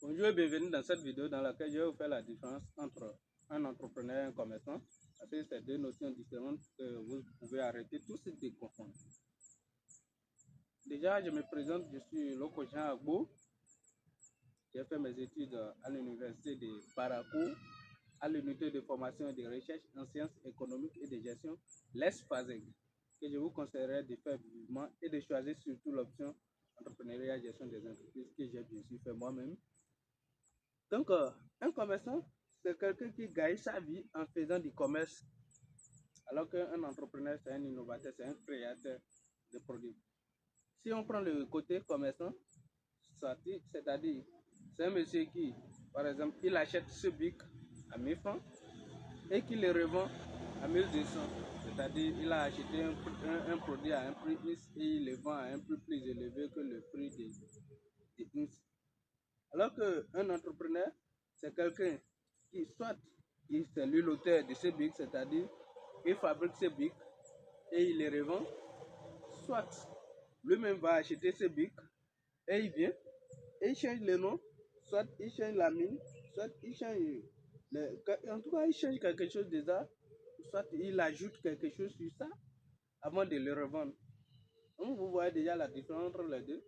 Bonjour et bienvenue dans cette vidéo dans laquelle je vais vous faire la différence entre un entrepreneur et un commerçant. Parce que c'est deux notions différentes que vous pouvez arrêter tous de confondre. Déjà, je me présente, je suis Loko Jean Agbo. J'ai fait mes études à l'université de Barakou, à l'unité de formation et de recherche en sciences économiques et de gestion, l'ESFASEG, que je vous conseillerais de faire vivement et de choisir surtout l'option entrepreneuriat gestion des entreprises que j'ai bien sûr fait moi-même. Donc, un commerçant, c'est quelqu'un qui gagne sa vie en faisant du commerce, alors qu'un entrepreneur, c'est un innovateur, c'est un créateur de produits. Si on prend le côté commerçant, c'est-à-dire, c'est un monsieur qui, par exemple, il achète ce bic à 1000 francs et qui le revend à 1200. C'est-à-dire, il a acheté un produit à un prix X et il le vend à un prix plus élevé que le prix de X. Alors qu'un entrepreneur, c'est quelqu'un qui soit c'est lui l'auteur de ce bic, c'est-à-dire il fabrique ce bic et il les revend, soit lui-même va acheter ce bic et il vient et il change le nom, soit il change la mine, soit il change en tout cas il change quelque chose déjà, soit il ajoute quelque chose sur ça avant de le revendre. Donc vous voyez déjà la différence entre les deux.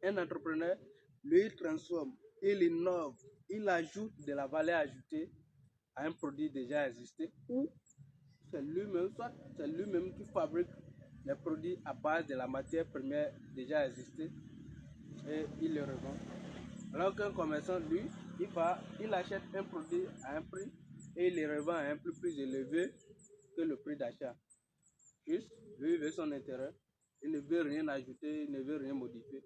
Un entrepreneur, lui, il transforme, il innove, il ajoute de la valeur ajoutée à un produit déjà existé, ou c'est lui-même, soit c'est lui-même qui fabrique les produits à base de la matière première déjà existée et il le revend. Alors qu'un commerçant, lui, il achète un produit à un prix et il le revend à un prix plus élevé que le prix d'achat. Juste, lui, il veut son intérêt, il ne veut rien ajouter, il ne veut rien modifier.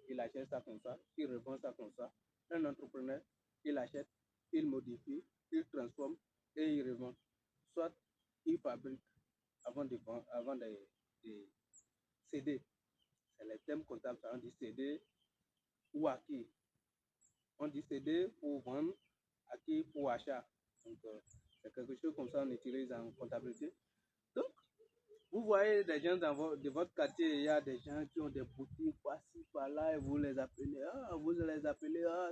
Il achète ça comme ça, il revend ça comme ça. Un entrepreneur, il achète, il modifie, il transforme et il revend. Soit il fabrique avant de céder. C'est les termes comptables, on dit céder ou acquis. On dit céder pour vendre, acquis pour achat. Donc, c'est quelque chose comme ça on utilise en comptabilité. Donc, vous voyez des gens de votre quartier, il y a des gens qui ont des boutiques par-ci, par-là, et vous les appelez,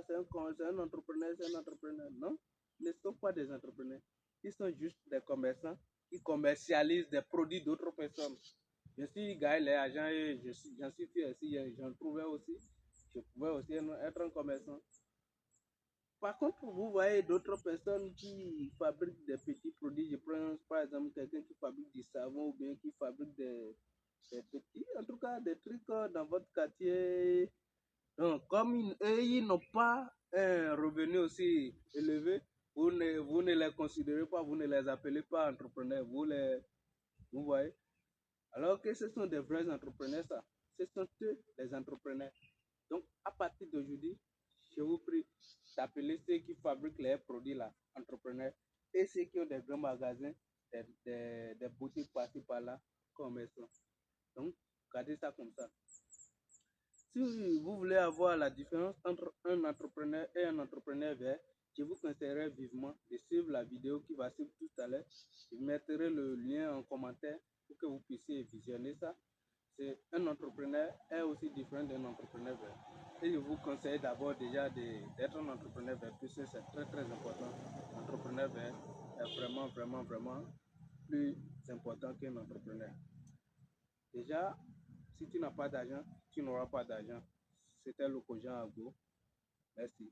c'est un entrepreneur, c'est un entrepreneur. Non, ils ne sont pas des entrepreneurs. Ils sont juste des commerçants qui commercialisent des produits d'autres personnes. Je suis gagne les agents et j'en suis fier aussi, j'en trouvais aussi. Je pouvais aussi être un commerçant. Par contre, vous voyez d'autres personnes qui fabriquent des petits produits. Je prends par exemple quelqu'un qui fabrique du savon ou bien qui fabrique des petits, en tout cas des trucs dans votre quartier. Donc, comme ils n'ont pas un revenu aussi élevé, vous ne les considérez pas, vous ne les appelez pas entrepreneurs. Vous voyez. Alors que ce sont des vrais entrepreneurs, ça. Ce sont eux les entrepreneurs. Donc, à partir d'aujourd'hui, je vous prie d'appeler ceux qui fabriquent les produits là, entrepreneurs, et ceux qui ont des grands magasins, des boutiques par-ci par-là, commerçants. Donc, regardez ça comme ça. Si vous voulez avoir la différence entre un entrepreneur et un entrepreneur vert, je vous conseillerais vivement de suivre la vidéo qui va suivre tout à l'heure. Je mettrai le lien en commentaire pour que vous puissiez visionner ça. C'est un entrepreneur est aussi différent d'un entrepreneur vert. Et je vous conseille d'abord déjà d'être un entrepreneur vert, puisque c'est très très important. L'entrepreneur vert est vraiment plus important qu'un entrepreneur. Déjà, si tu n'as pas d'argent, tu n'auras pas d'argent. C'était Loko Jean Agbo. Merci.